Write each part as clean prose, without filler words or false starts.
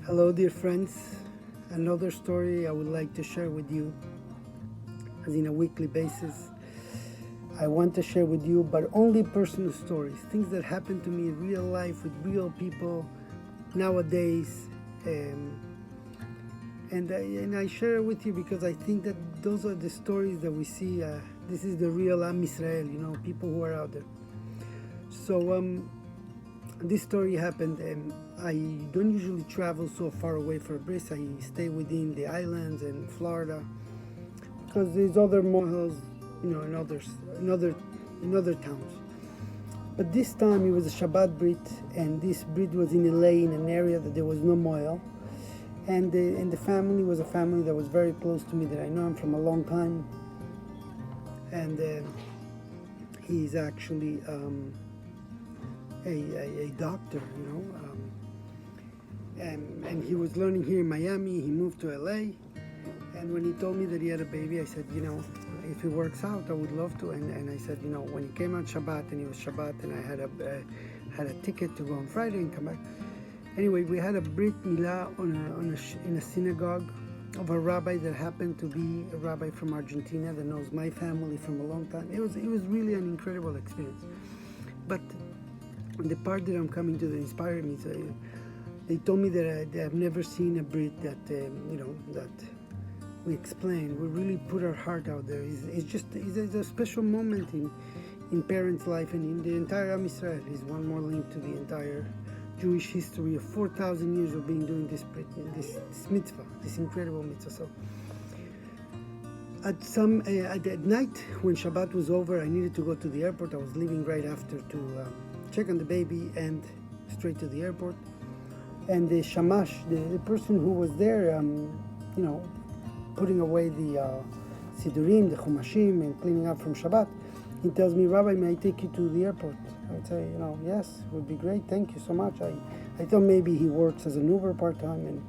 Hello, dear friends. Another story I would like to share with you, as in a weekly basis. I want to share with you, but only personal stories, things that happen to me in real life with real people nowadays. And I share it with you because I think that those are the stories that we see. This is the real Am Israel, people who are out there. So this story happened. I don't usually travel so far away for a bris. I stay within the islands and Florida because there's other mohels, in other towns. But this time it was a Shabbat Brit, and this Brit was in LA, in an area that there was no mohel. And the family was a family that was very close to me, that I know him from a long time. And he's actually a doctor, and he was learning here in Miami. He moved to LA, and when he told me that he had a baby, I said, if it works out, I would love to. And I said, when he came on Shabbat, and it was Shabbat, and I had a ticket to go on Friday and come back. Anyway, we had a Brit Mila in a synagogue of a rabbi that happened to be a rabbi from Argentina that knows my family from a long time. It was really an incredible experience. But the part that I'm coming to that inspired me, so they told me that I've never seen a Brit that that we explain. We really put our heart out there. It's a special moment in parents' life and in the entire Am Israel. It's one more link to the entire Jewish history of 4,000 years of being doing this mitzvah, this incredible mitzvah. So at night when Shabbat was over, I needed to go to the airport. I was leaving right after to check on the baby and straight to the airport. And the shamash, the person who was there, putting away the sidurim, the chumashim, and cleaning up from Shabbat, he tells me, "Rabbi, may I take you to the airport?" I would say, yes, it would be great. Thank you so much. I thought maybe he works as an Uber part-time. And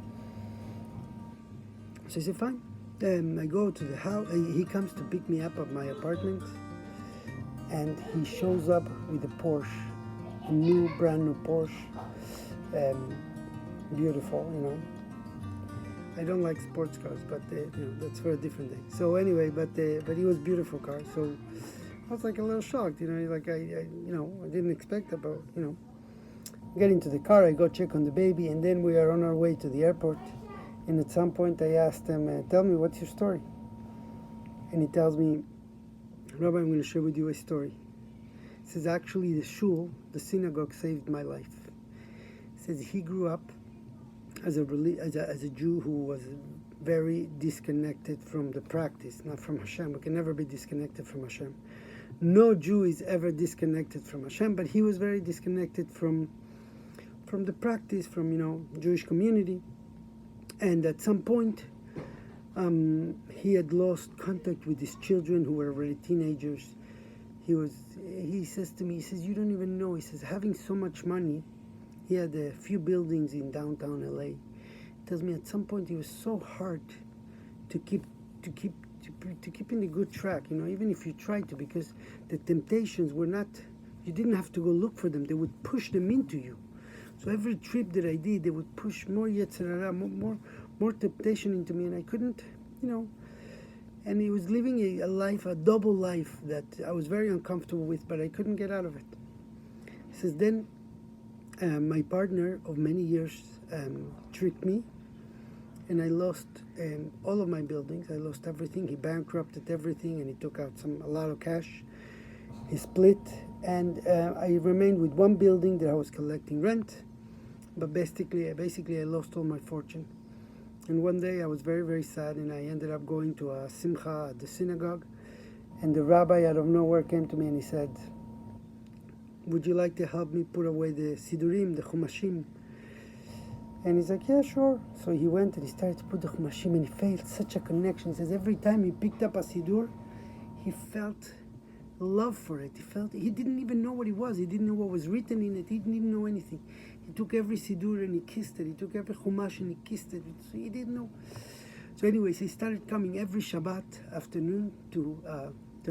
so I said, fine. Then I go to the house. He comes to pick me up at my apartment. And he shows up with a Porsche, a brand new Porsche. Beautiful, I don't like sports cars, but that's for a different day. So anyway, but he was a beautiful car. So I was like a little shocked, like I didn't expect it, but get into the car, I go check on the baby, and then we are on our way to the airport. And at some point I asked him, tell me, what's your story? And he tells me, Rabbi, I'm going to share with you a story. He says, actually the shul, the synagogue, saved my life. He says he grew up as a Jew who was very disconnected from the practice, not from Hashem. We can never be disconnected from Hashem. No Jew is ever disconnected from Hashem, but he was very disconnected from the practice, from Jewish community. And at some point, he had lost contact with his children who were already teenagers. He says to me, he says, you don't even know. He says, having so much money, he had a few buildings in downtown LA. He tells me at some point it was so hard to keep in the good track, even if you tried to, because the temptations were not, you didn't have to go look for them. They would push them into you. So every trip that I did, they would push more Yetzer Hara, more temptation into me, and I couldn't, and he was living a life, a double life that I was very uncomfortable with, but I couldn't get out of it. He says, then my partner of many years tricked me, and I lost all of my buildings. I lost everything. He bankrupted everything, and he took out a lot of cash. He split, and I remained with one building that I was collecting rent, but basically I lost all my fortune. And one day I was very, very sad, and I ended up going to a simcha at the synagogue, and the rabbi out of nowhere came to me and he said, would you like to help me put away the sidurim, the chumashim? And he's like, yeah, sure. So he went and he started to put the chumashim, and he felt such a connection. He says every time he picked up a sidur, he felt love for it. He didn't even know what it was. He didn't know what was written in it. He didn't even know anything. He took every sidur and he kissed it. He took every chumash and he kissed it. So he didn't know. So anyways, he started coming every Shabbat afternoon to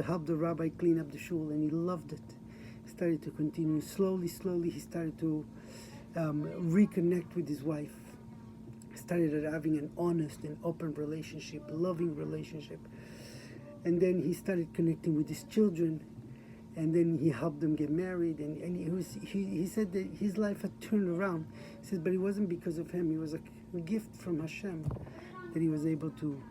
help the rabbi clean up the shul, and he loved it. He started to continue slowly. He started to reconnect with his wife. started having an honest and open relationship, loving relationship. And then he started connecting with his children, and then he helped them get married, and he said that his life had turned around. He said, but it wasn't because of him. It was a gift from Hashem that he was able to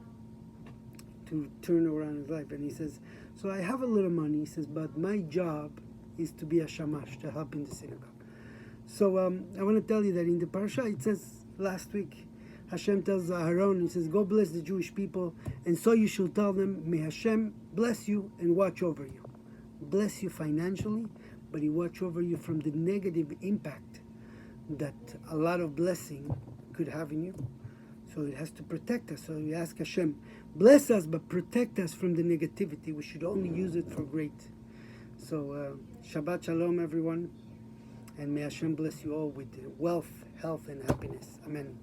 turn around his life. And he says, so I have a little money, he says, but my job is to be a shamash, to help in the synagogue. So I want to tell you that in the parasha it says last week, Hashem tells Aaron, he says, go bless the Jewish people, and so you shall tell them, may Hashem bless you and watch over you. Bless you financially, but he watch over you from the negative impact that a lot of blessing could have in you. So it has to protect us. So we ask Hashem, bless us, but protect us from the negativity. We should only use it for great. So Shabbat Shalom, everyone. And may Hashem bless you all with wealth, health, and happiness. Amen.